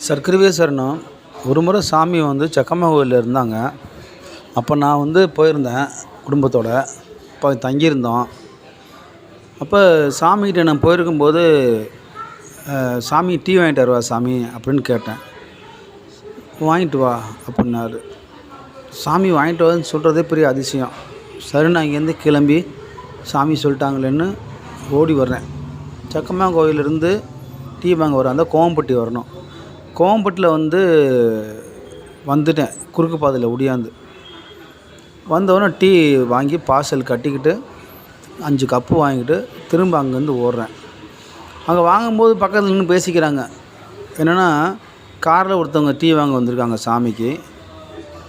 சர்க்கரைவே சரணம். ஒரு முறை சாமி செக்கம்மா கோயில்ல இருந்தாங்க. அப்போ நான் போயிருந்தேன் குடும்பத்தோட. அப்போ தங்கியிருந்தோம். அப்போ சாமிகிட்ட நான் போயிருக்கும்போது, "சாமி டீ வாங்கிட்டு வரவா சாமி?" அப்படின்னு கேட்டேன். "வாங்கிட்டு வா" அப்படின்னாரு. சாமி வாங்கிட்டு வான்னு சொல்கிறதே பெரிய அதிசயம். சரி, நான் இங்கேருந்து கிளம்பி சாமி சொல்லிட்டாங்களேன்னு ஓடி வர்றேன். செக்கம்மா கோயிலிருந்து டீ வாங்க வர கோவம்பட்டி வரணும். கோவம்பட்டியில் வந்துட்டேன். குறுக்கு பாதையில் ஒடியாந்து வந்தோடனே டீ வாங்கி பார்சல் கட்டிக்கிட்டு 5 கப்பு வாங்கிட்டு திரும்ப அங்கேருந்து ஓடுறேன். அங்கே வாங்கும்போது பக்கத்தில் நின்று பேசிக்கிறாங்க. என்னென்னா, காரில் ஒருத்தவங்க டீ வாங்க வந்திருக்காங்க சாமிக்கு,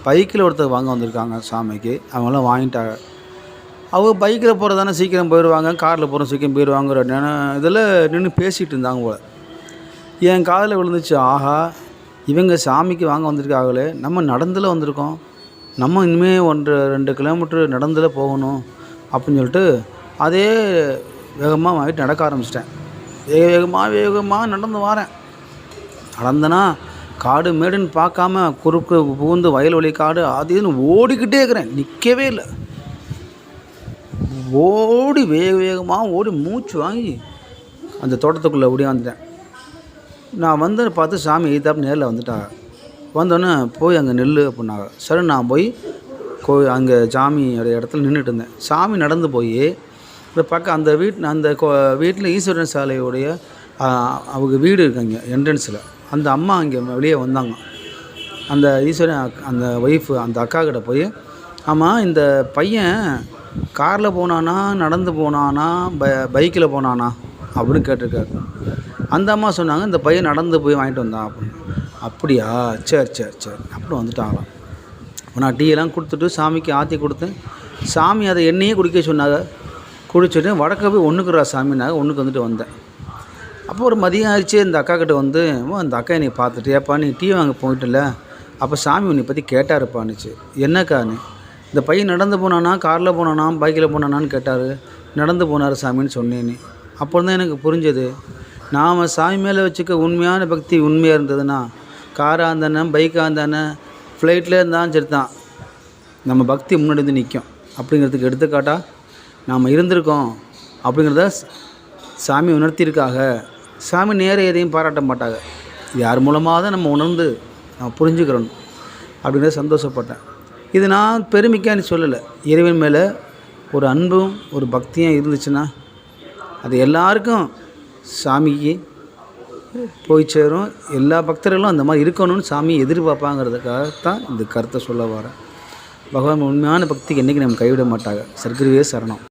பைக்கில் ஒருத்தர் வாங்க வந்திருக்காங்க சாமிக்கு. அவங்களாம் வாங்கிட்டாங்க. அவங்க பைக்கில் போகிறது தானே சீக்கிரம் போயிடுவாங்க, காரில் போகிற சீக்கிரம் போயிடுவாங்கிற இதில் நின்று பேசிகிட்டு இருந்தாங்க போல. என் காதில் விழுந்துச்சு, ஆஹா, இவங்க சாமிக்கு வாங்க வந்திருக்காங்களே, நம்ம நடந்தில் வந்திருக்கோம், நம்ம இனிமேல் 1-2 கிலோமீட்டர் நடந்தில் போகணும் அப்படின்னு சொல்லிட்டு அதே வேகமாக வாங்கிட்டு நடக்க ஆரம்பிச்சிட்டேன். வேகமாக நடந்து வரேன். நடந்தேன்னா காடு மேடுன்னு பார்க்காம குறுக்கு புகுந்து வயல்வெளி காடு அது இதுன்னு ஓடிக்கிட்டே இருக்கிறேன். நிற்கவே இல்லை. ஓடி வேகமாக ஓடி மூச்சு வாங்கி அந்த தோட்டத்துக்குள்ளே ஓடியாந்துட்டேன். நான் பார்த்து சாமி எய்தாப்பு நேரில் வந்துட்டாங்க. வந்தோடனே போய் அங்கே நில்லு அப்படின்னாங்க. சரி, நான் போய் அங்கே சாமியோட இடத்துல நின்றுட்டு இருந்தேன். சாமி நடந்து போய் இந்த பக்கம் அந்த வீட்டில் ஈஸ்வரன் சாலையுடைய அவங்க வீடு இருக்காங்க என்ட்ரன்ஸில். அந்த அம்மா அங்கே வெளியே வந்தாங்க. அந்த ஈஸ்வரன் அந்த ஒய்ஃபு அந்த அக்கா கிட்ட போய், ஆமாம், இந்த பையன் காரில் போனானா, நடந்து போனானா, பைக்கில் போனானா அப்படின்னு கேட்டிருக்காரு. அந்த அம்மா சொன்னாங்க, இந்த பையன் நடந்து போய் வாங்கிட்டு வந்தான் அப்படின்னு. அப்படியா, சரி அப்படி வந்துட்டாங்களாம். இப்போ நான் டீயெல்லாம் கொடுத்துட்டு சாமிக்கு ஆற்றி கொடுத்தேன். சாமி அதை எண்ணெயே குடிக்க சொன்னாங்க. குடிச்சிட்டு வடக்க போய் ஒன்றுக்குறா சாமினாங்க. ஒன்றுக்கு வந்துட்டு வந்தேன். அப்போ ஒரு மதியம் ஆயிடுச்சு. இந்த அக்கா கிட்ட அந்த அக்கா என்னை பார்த்துட்டு, ஏப்பா நீ டீ வாங்க போயிட்டுல, அப்போ சாமி உன்னை பற்றி கேட்டாருப்பான்னுச்சு. என்னக்கான்னு, இந்த பையன் நடந்து போனானா, காரில் போனானா, பைக்கில் போனானான்னு கேட்டார். நடந்து போனார் சாமின்னு சொன்னேன்னு. அப்போ தான் எனக்கு புரிஞ்சது, நாம் சாமி மேலே வச்சுக்க உண்மையான பக்தி உண்மையாக இருந்ததுன்னா, காராக இருந்தானே, பைக்காக இருந்தானே, ஃப்ளைட்டில் இருந்தாலும் சரி தான், நம்ம பக்தி முன்னாடி நிற்கும். அப்படிங்கிறதுக்கு எடுத்துக்காட்டாக நாம் இருந்திருக்கோம் அப்படிங்கிறத சாமி உணர்த்தியிருக்காங்க. சாமி நேரம் எதையும் பாராட்ட மாட்டாங்க. யார் மூலமாக தான் நம்ம உணர்ந்து நம்ம புரிஞ்சுக்கிறோம் அப்படிங்கிறத சந்தோஷப்பட்டேன். இது நான் பெருமைக்காக சொல்லலை. இறைவன் மேலே ஒரு அன்பும் ஒரு பக்தியும் இருந்துச்சுன்னா அது எல்லாருக்கும் சாமிக்கு போய் சேரும். எல்லா பக்தர்களும் அந்த மாதிரி இருக்கணும்னு சாமி எதிர்பார்ப்பாங்கிறதுக்காகத்தான் இந்த கருத்தை சொல்ல வரேன். பகவான் உண்மையான பக்திக்கு என்றைக்கு நம்ம கைவிட மாட்டாங்க. சர்க்கரைவே சரணம்.